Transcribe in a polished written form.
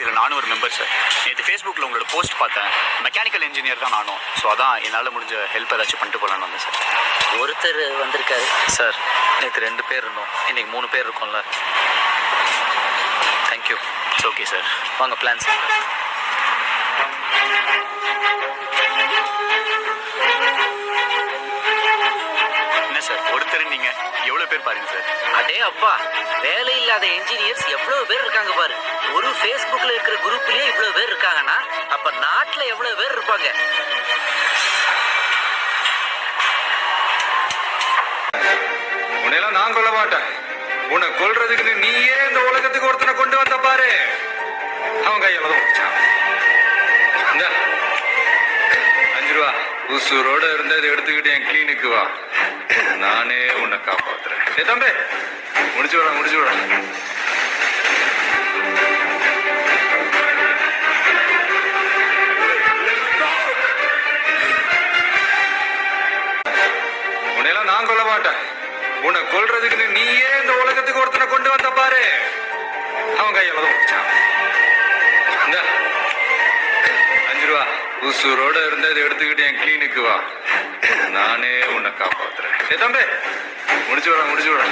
இதில் நானும் ஒரு மெம்பர் சார். நேற்று ஃபேஸ்புக்கில் உங்களோட போஸ்ட் பார்த்தேன். மெக்கானிக்கல் இன்ஜினியர் தான் நானும். ஸோ அதான் என்னால் முடிஞ்ச ஹெல்ப் ஏதாச்சும் பண்ணிட்டு போகலான்னு வந்தேன் சார். ஒருத்தர் வந்திருக்காரு சார். நேற்று 2 பேர் இருந்தோம், இன்னைக்கு 3 பேர் இருக்கோம்ல. தேங்க்யூ. It's okay sir. வாங்க பிளான்ஸ். என்ன சார் ஒருத்தர் நீங்கள் எவ்வளோ பேர் பாருங்க சார். அடே அப்பா, வேலை இல்லாத என்ஜினியர்ஸ் எவ்வளவு பேர் இருக்காங்க பாரு. ஒரு ஃபேஸ்புக்ல இருக்கிற குரூப்லயே இவ்வளவு பேர் இருக்காங்கன்னா அப்ப நாட்டுல எவ்வளவு பேர் இருப்பாங்க. உன்னையெல்லாம் நான் கொல்ல மாட்டேன். உன்னை கொல்றதுக்கு நீயே இந்த உலகத்துக்கு ஒருத்தனை கொண்டு வந்த பாரு. அவன் கையில தான் 5 ரூபா உசூரோட இருந்ததை எடுத்துக்கிட்டு என் கிளீனுக்கு வா. நானே உன்னை காப்பாத்துறேன். ஏ தம்பி, முடிச்சு விட. உன்னையெல்லாம் நான் கொல்ல மாட்டேன். உன்னை கொல்றதுக்கு நீயே இந்த உலகத்துக்கு ஒருத்தனை கொண்டு வந்த பாரு. அவன் கையில தான் 5 ரூபா உசூரோட இருந்ததை எடுத்துக்கிட்டு என் கிளீனுக்கு வா. நானே உன்னை காப்பாத்துறேன். ஏ தம்பி, முடிச்சு விட.